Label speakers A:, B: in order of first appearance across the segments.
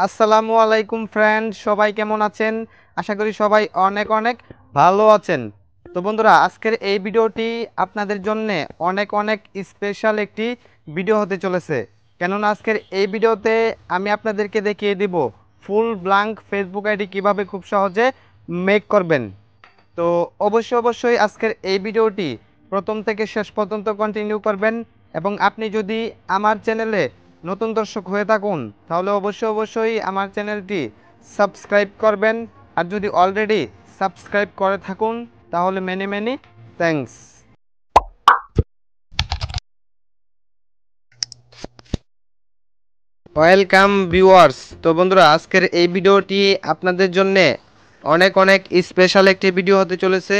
A: আসসালামু আলাইকুম ফ্রেন্ড, সবাই কেমন আছেন? আশা করি সবাই অনেক অনেক ভালো আছেন। তো বন্ধুরা, আজকের এই ভিডিওটি আপনাদের জন্য অনেক অনেক স্পেশাল একটি ভিডিও হতে চলেছে। কেননা আজকের এই ভিডিওতে আমি আপনাদেরকে দেখিয়ে দিব ফুল ব্ল্যাঙ্ক ফেসবুক আইডি কিভাবে খুব সহজে মেক করবেন। তো অবশ্যই আজকের এই ভিডিওটি প্রথম থেকে শেষ পর্যন্ত কন্টিনিউ করবেন। এবং আপনি যদি আমার চ্যানেলে নতুন দর্শক হয়ে থাকুন তাহলে অবশ্যই আমার চ্যানেলটি সাবস্ক্রাইব করবেন। আর যদি অলরেডি সাবস্ক্রাইব করে থাকুন তাহলে many many thanks. Welcome viewers. তো বন্ধুরা, আজকের এই ভিডিওটি আপনাদের জন্য অনেক অনেক স্পেশাল একটি ভিডিও হতে চলেছে।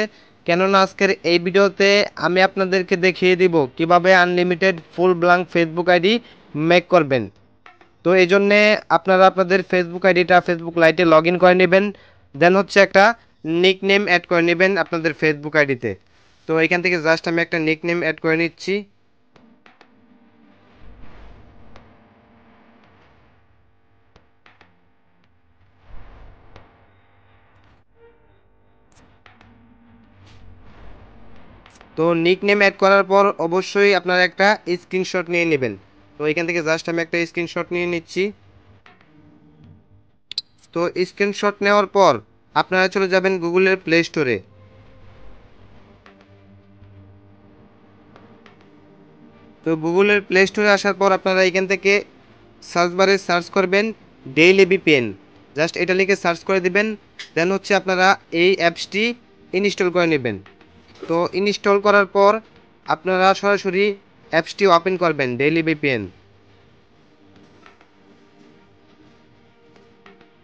A: কেননা আজকের এই ভিডিওতে আমি আপনাদেরকে দেখিয়ে দিব কিভাবে আনলিমিটেড ফুল ব্ল্যাঙ্ক ফেসবুক আইডি মেক করবেন। তো এই জন্যে আপনারা আপনাদের ফেসবুক আইডিটা ফেসবুক লাইটে লগ ইন করে নেবেন। দেন হচ্ছে একটা নিক নেম অ্যাড করে নেবেন আপনাদের ফেসবুক আইডিতে। তো এখান থেকে জাস্ট আমি একটা নিক নেম অ্যাড করে নিচ্ছি। তো নিক নেম অ্যাড করার পর অবশ্যই আপনারা একটা স্ক্রিনশট নিয়ে নেবেন। তো এখান থেকে জাস্ট আমি একটা স্ক্রিনশট নিয়ে নিচ্ছি। তো স্ক্রিনশট নেওয়ার পর আপনারা চলে যাবেন গুগলের প্লে স্টোরে। তো গুগলের প্লে স্টোরে আসার পর আপনারা এখান থেকে সার্চ বারে সার্চ করবেন ডেইলি ভিপিএন। জাস্ট এটা লিখে সার্চ করে দিবেন। দেন হচ্ছে আপনারা এই অ্যাপসটি ইনস্টল করে নেবেন। তো ইনস্টল করার পর আপনারা সরাসরি অ্যাপসটি ওপেন করবেন ডেইলি ভিপিএন।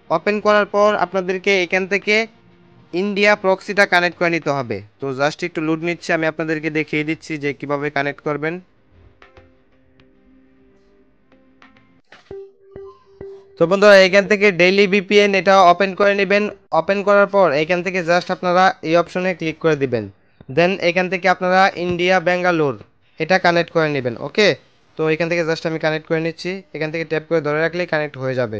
A: ওপেন করার পর আপনাদেরকে এখান থেকে ইন্ডিয়া প্রক্সিটা কানেক্ট করে নিতে হবে। তো জাস্ট একটু লোড নিচ্ছে, আমি আপনাদেরকে দেখিয়ে দিচ্ছি যে কিভাবে কানেক্ট করবেন। তো বন্ধুরা, এখান থেকে ডেইলি ভিপিএন এটা ওপেন করে নেবেন। ওপেন করার পর এখান থেকে জাস্ট আপনারা এই অপশনে ক্লিক করে দিবেন। দেন এখান থেকে আপনারা ইন্ডিয়া ব্যাঙ্গালোর এটা কানেক্ট করে নেবেন। ওকে, তো এখান থেকে জাস্ট আমি কানেক্ট করে নিচ্ছি। এখান থেকে ট্যাপ করে ধরে রাখলেই কানেক্ট হয়ে যাবে।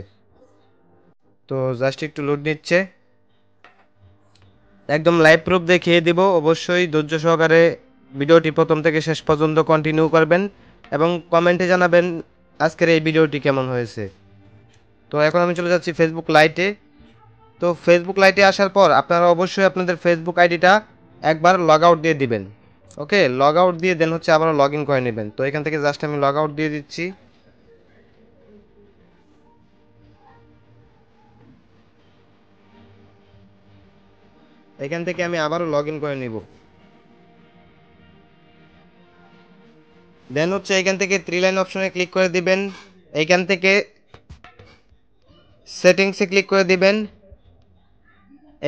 A: তো জাস্ট একটু লোড নিচ্ছে। একদম লাইভ প্রুফ দেখিয়ে দিব। অবশ্যই ধৈর্য সহকারে ভিডিওটি প্রথম থেকে শেষ পর্যন্ত কন্টিনিউ করবেন এবং কমেন্টে জানাবেন আজকের এই ভিডিওটি কেমন হয়েছে। তো এখন আমি চলে যাচ্ছি ফেসবুক লাইটে। তো ফেসবুক লাইটে আসার পর আপনারা অবশ্যই আপনাদের ফেসবুক আইডিটা একবার লগ আউট দিয়ে দিবেন। ওকে, লগ আউট দিয়ে দেন হচ্ছে আবার লগ ইন করে নেবেন। তো এখান থেকে জাস্ট আমি লগ আউট দিয়ে দিচ্ছি। এখান থেকে আমি আবারও লগ ইন করে নিব। দেন হচ্ছে এখান থেকে থ্রি লাইন অপশনে ক্লিক করে দিবেন। এইখান থেকে সেটিংসে ক্লিক করে দিবেন।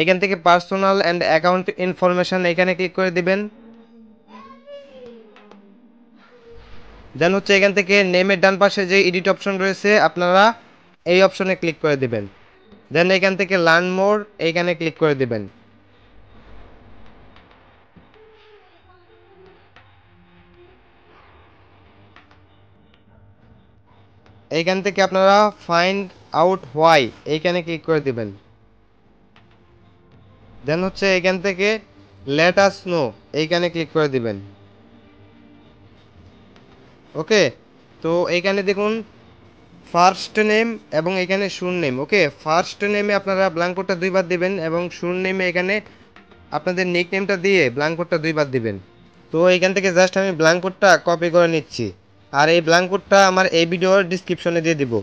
A: এখান থেকে পার্সোনাল অ্যান্ড অ্যাকাউন্ট ইনফরমেশন এখানে ক্লিক করে দিবেন। দেন হচ্ছে এখান থেকে নেমের ডান পাশে যে এডিট অপশন রয়েছে আপনারা এই অপশনে ক্লিক করে দিবেন। দেন এখান থেকে লার্ন মোর এইখানে ক্লিক করে দিবেন। এইখান থেকে আপনারা ফাইন্ড আউট হোয়াই এইখানে ক্লিক করে দিবেন। দেন হচ্ছে এখান থেকে লেট আস নো এইখানে ক্লিক করে দিবেন। ওকে, তো এইখানে দেখুন ফার্স্ট নেম এবং এখানে শুর নেম। ওকে, ফার্স্ট নেমে আপনারা ব্ল্যাঙ্কোটা দুইবার দিবেন এবং শুর নেমে এখানে আপনাদের নিক নেমটা দিয়ে ব্ল্যাঙ্কোটটা দুইবার দিবেন। তো এখান থেকে জাস্ট আমি ব্ল্যাঙ্কোটটা কপি করে নিচ্ছি আর এই ব্ল্যাঙ্কোটটা আমার এই ভিডিওর ডিসক্রিপশনে দিয়ে দিব।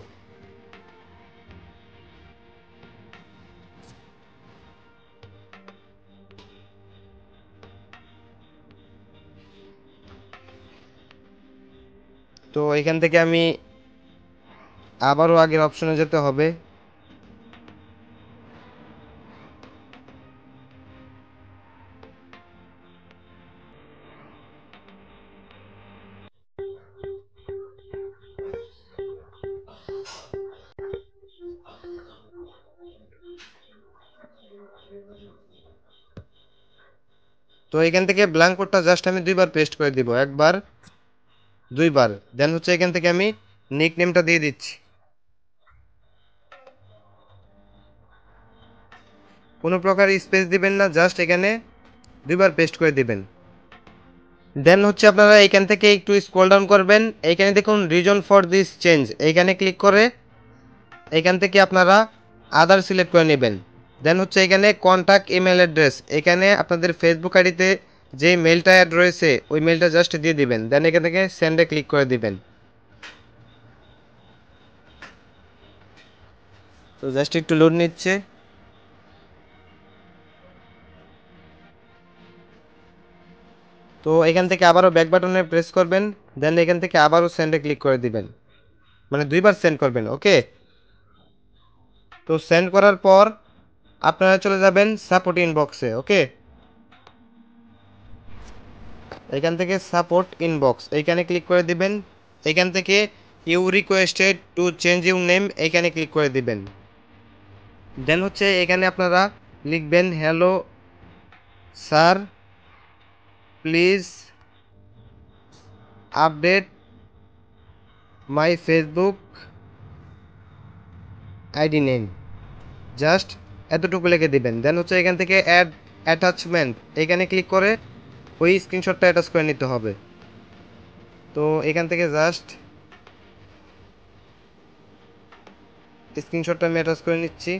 A: তো এখান থেকে আমি আবারও আগের অপশনে যেতে হবে। তো এখান থেকে ব্ল্যাঙ্কোটটা জাস্ট আমি দুইবার পেস্ট করে দিব, একবার দুইবার। দেন হচ্ছে এখান থেকে আমি নিক নেমটা দিয়ে দিচ্ছি। কোনো প্রকার স্পেস দিবেন না, জাস্ট এখানে দুইবার পেস্ট করে দিবেন। দেন হচ্ছে আপনারা এখান থেকে একটু স্ক্রল ডাউন করবেন, এইখানে দেখুন রিজন ফর দিস চেঞ্জ, এইখানে ক্লিক করে এখান থেকে আপনারা আদার সিলেক্ট করে নেবেন। দেন হচ্ছে এখানে কন্ট্যাক্ট ইমেল অ্যাড্রেস, এখানে আপনাদের ফেসবুক আইডিতে যে মেলটা অ্যাড রয়েছে ওই মেলটা জাস্ট দিয়ে দিবেন। দেন এখান থেকে সেন্ডে ক্লিক করে দিবেন। তো জাস্ট একটু লোড নিচ্ছে। তো এখান থেকে আবারও ব্যাক বাটনে প্রেস করবেন, দেন এখান থেকে আবারও সেন্ডে ক্লিক করে দিবেন, মানে দুইবার সেন্ড করবেন। ওকে, তো সেন্ড করার পর আপনারা চলে যাবেন সাপোর্ট ইনবক্সে। ওকে, এখান থেকে সাপোর্ট ইনবক্স এইখানে ক্লিক করে দিবেন। এখান থেকে you requested to change your name এইখানে ক্লিক করে দিবেন। দেন হচ্ছে এখানে আপনারা লিখবেন hello sir, please update my Facebook ID name, just এতটুকু লিখে দিবেন। দেন হচ্ছে এখান থেকে অ্যাড অ্যাটাচমেন্ট এইখানে ক্লিক করে ওই স্ক্রিনশটটা অ্যাটাচ করে নিতে হবে। তো এখান থেকে জাস্ট স্ক্রিনশটটা আমি অ্যাটাচ করে নিচ্ছি।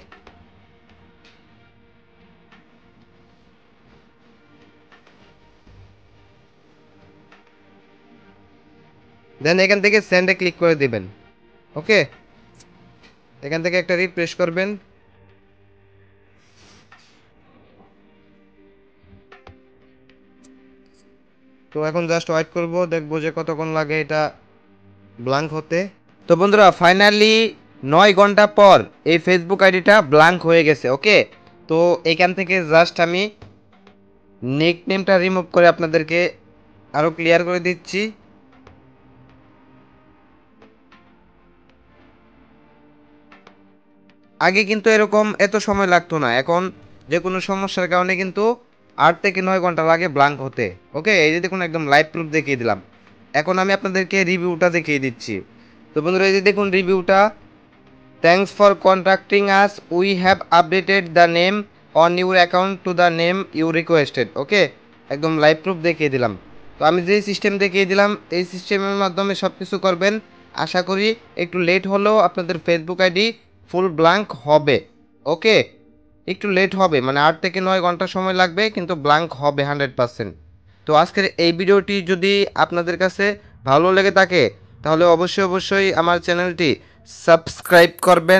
A: দেন এখান থেকে সেন্ডে ক্লিক করে দিবেন। ওকে, এখান থেকে একটা রিফ্রেশ করবেন। তো এখন জাস্ট ওয়েট করব, দেখবো যে কতক্ষণ লাগে এটা ব্ল্যাঙ্ক হতে। তো বন্ধুরা ফাইনালি 9 ঘন্টা পর এই ফেসবুক আইডিটা ব্ল্যাঙ্ক হয়ে গেছে। ওকে, তো এখান থেকে জাস্ট আমি নিক নেমটা রিমুভ করে আপনাদেরকে আরও ক্লিয়ার করে দিচ্ছি। আগে কিন্তু এরকম এত সময় লাগতো না, এখন যে কোনো সমস্যার কারণে কিন্তু 8 থেকে 9 ঘন্টা লাগে ব্ল্যাঙ্ক হতে। ওকে, এই যে দেখুন একদম লাইভ প্রুফ দেখিয়ে দিলাম। এখন আমি আপনাদেরকে রিভিউটা দেখিয়ে দিচ্ছি। তো বন্ধুরা এই যে দেখুন রিভিউটা, thanks for contacting us, we have updated the name on your account to the name you requested. Okay, একদম লাইভ প্রুফ দেখিয়ে দিলাম। তো আমি যে সিস্টেম দেখিয়ে দিলাম এই সিস্টেমের মাধ্যমে সব কিছু করবেন। আশা করি একটু লেট হলেও আপনাদের ফেসবুক আইডি ফুল ব্ল্যাঙ্ক হবে। ওকে, একটু লেট হবে, মানে 8 থেকে 9 ঘন্টা সময় লাগবে, কিন্তু ব্ল্যাঙ্ক হবে 100%। তো আজকের এই ভিডিওটি যদি আপনাদের কাছে ভালো লেগে থাকে তাহলে অবশ্যই অবশ্যই আমার চ্যানেলটি সাবস্ক্রাইব করবেন।